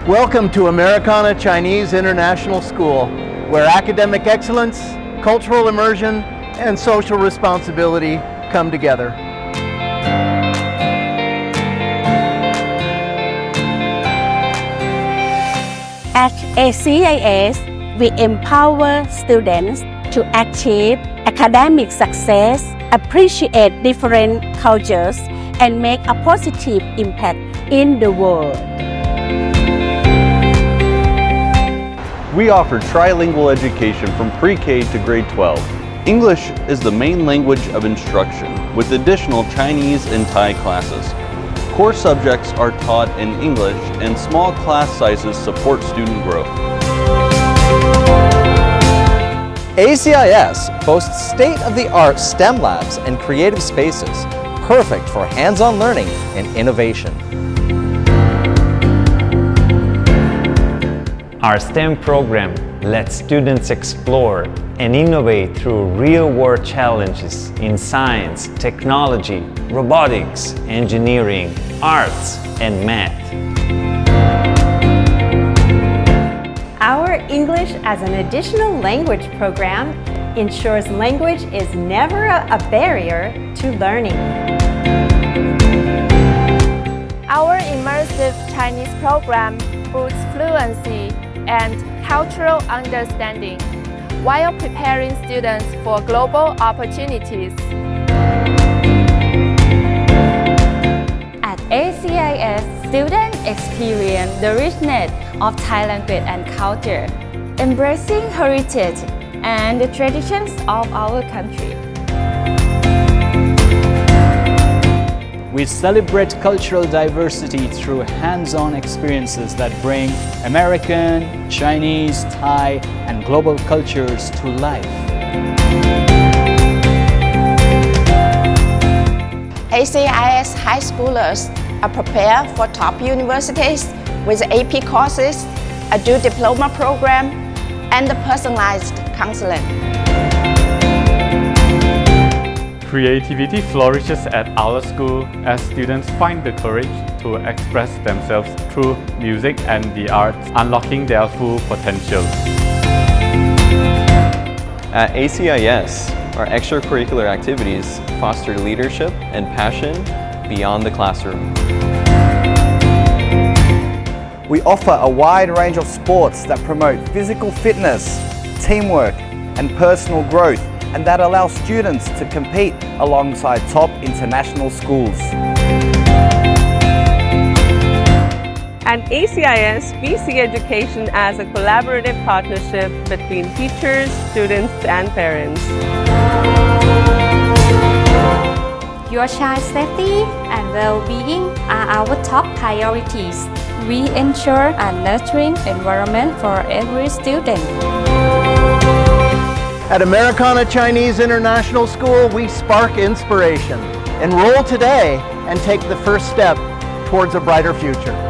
Welcome to Americana Chinese International School, where academic excellence, cultural immersion, and social responsibility come together. At ACIS, we empower students to achieve academic success, appreciate different cultures, and make a positive impact in the world. We offer trilingual education from pre-K to grade 12. English is the main language of instruction, with additional Chinese and Thai classes. Core subjects are taught in English, and small class sizes support student growth. ACIS boasts state-of-the-art STEM labs and creative spaces, perfect for hands-on learning and innovation. Our STEM program lets students explore and innovate through real-world challenges in science, technology, robotics, engineering, arts, and math. Our English as an additional language program ensures language is never a barrier to learning. Our immersive Chinese program boosts fluency and cultural understanding while preparing students for global opportunities. At ACIS, students experience the richness of Thai language and culture, embracing heritage and the traditions of our country. We celebrate cultural diversity through hands-on experiences that bring American, Chinese, Thai, and global cultures to life. ACIS high schoolers are prepared for top universities with AP courses, a Dual Diploma program, and personalized counseling. Creativity flourishes at our school as students find the courage to express themselves through music and the arts, unlocking their full potential. At ACIS, our extracurricular activities foster leadership and passion beyond the classroom. We offer a wide range of sports that promote physical fitness, teamwork, and personal growth, and that allow students to compete alongside top international schools. At ACIS, we see education as a collaborative partnership between teachers, students, and parents. Your child's safety and well-being are our top priorities. We ensure a nurturing environment for every student. At Americana Chinese International School, we spark inspiration. Enroll today and take the first step towards a brighter future.